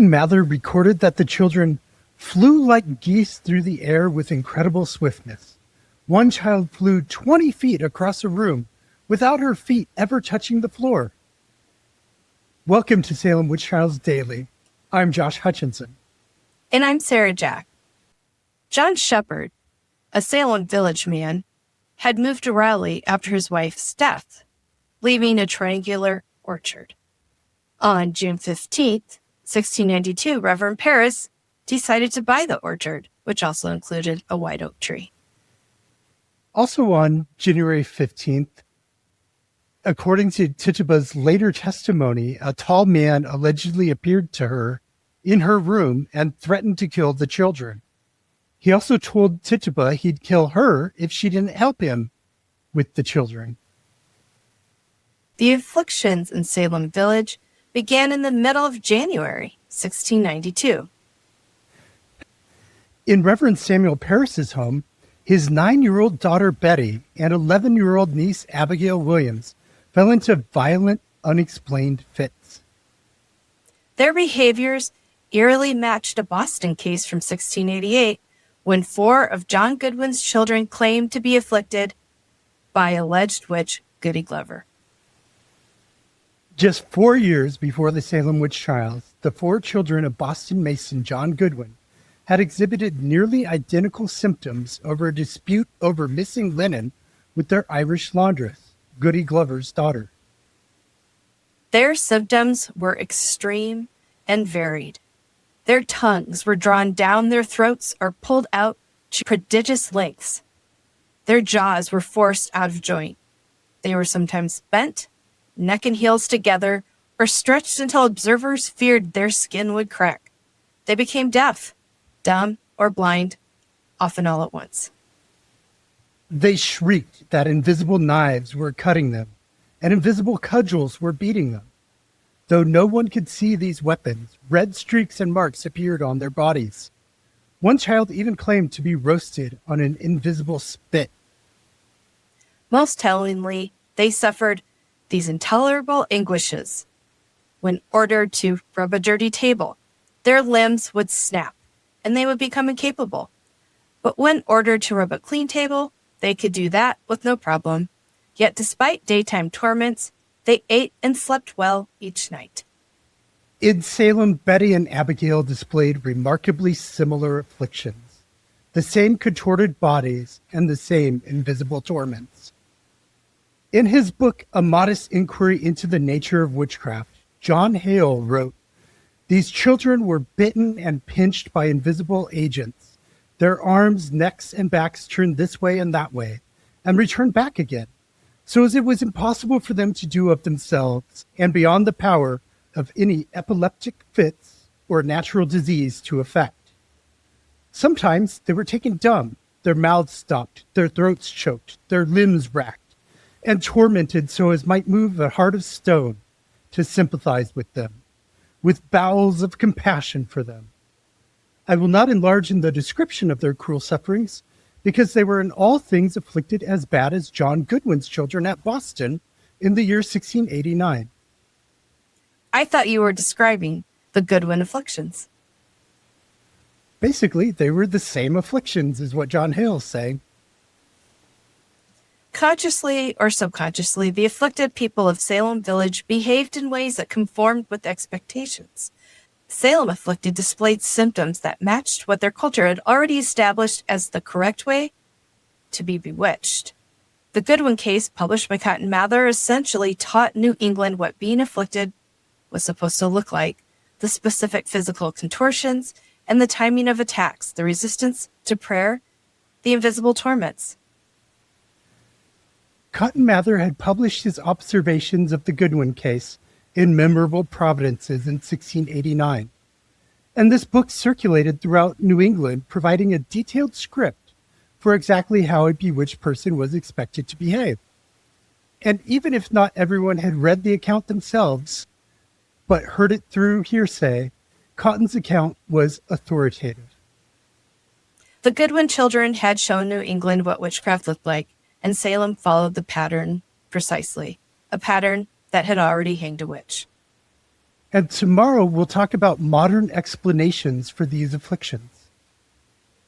Cotton Mather recorded that the children flew like geese through the air with incredible swiftness. One child flew 20 feet across a room without her feet ever touching the floor. Welcome to Salem Witch Trials Daily. I'm Josh Hutchinson. And I'm Sarah Jack. John Shepard, a Salem village man, had moved to Raleigh after his wife's death, leaving a triangular orchard. On June 15th, 1692, Reverend Parris decided to buy the orchard, which also included a white oak tree. Also on January 15th, according to Tituba's later testimony, a tall man allegedly appeared to her in her room and threatened to kill the children. He also told Tituba he'd kill her if she didn't help him with the children. The Afflictions in Salem Village began in the middle of January, 1692. In Reverend Samuel Parris's home, his 9-year-old daughter Betty and 11-year-old niece Abigail Williams fell into violent, unexplained fits. Their behaviors eerily matched a Boston case from 1688 when 4 of John Goodwin's children claimed to be afflicted by alleged witch Goody Glover. Just 4 years before the Salem witch trials, the 4 children of Boston Mason John Goodwin had exhibited nearly identical symptoms over a dispute over missing linen with their Irish laundress, Goody Glover's daughter. Their symptoms were extreme and varied. Their tongues were drawn down their throats or pulled out to prodigious lengths. Their jaws were forced out of joint. They were sometimes bent, neck and heels together, or stretched until observers feared their skin would crack. They became deaf, dumb, or blind, often all at once. They shrieked that invisible knives were cutting them, and invisible cudgels were beating them. Though no one could see these weapons, red streaks and marks appeared on their bodies. One child even claimed to be roasted on an invisible spit. Most tellingly, they suffered these intolerable anguishes. When ordered to rub a dirty table, their limbs would snap, and they would become incapable. But when ordered to rub a clean table, they could do that with no problem. Yet despite daytime torments, they ate and slept well each night. In Salem, Betty and Abigail displayed remarkably similar afflictions, the same contorted bodies and the same invisible torments. In his book, A Modest Inquiry into the Nature of Witchcraft, John Hale wrote, "These children were bitten and pinched by invisible agents. Their arms, necks, and backs turned this way and that way, and returned back again, so as it was impossible for them to do of themselves, and beyond the power of any epileptic fits or natural disease to affect. Sometimes they were taken dumb, their mouths stopped, their throats choked, their limbs racked, and tormented so as might move a heart of stone to sympathize with them, with bowels of compassion for them. I will not enlarge in the description of their cruel sufferings, because they were in all things afflicted as bad as John Goodwin's children at Boston in the year 1689. I thought you were describing the Goodwin afflictions. Basically, they were the same afflictions, is what John Hale's saying. Consciously or subconsciously, the afflicted people of Salem Village behaved in ways that conformed with expectations. Salem afflicted displayed symptoms that matched what their culture had already established as the correct way to be bewitched. The Goodwin case, published by Cotton Mather, essentially taught New England what being afflicted was supposed to look like, the specific physical contortions, and the timing of attacks, the resistance to prayer, the invisible torments. Cotton Mather had published his observations of the Goodwin case in Memorable Providences in 1689, and this book circulated throughout New England, providing a detailed script for exactly how a bewitched person was expected to behave. And even if not everyone had read the account themselves, but heard it through hearsay, Cotton's account was authoritative. The Goodwin children had shown New England what witchcraft looked like, and Salem followed the pattern precisely, a pattern that had already hanged a witch. And tomorrow we'll talk about modern explanations for these afflictions.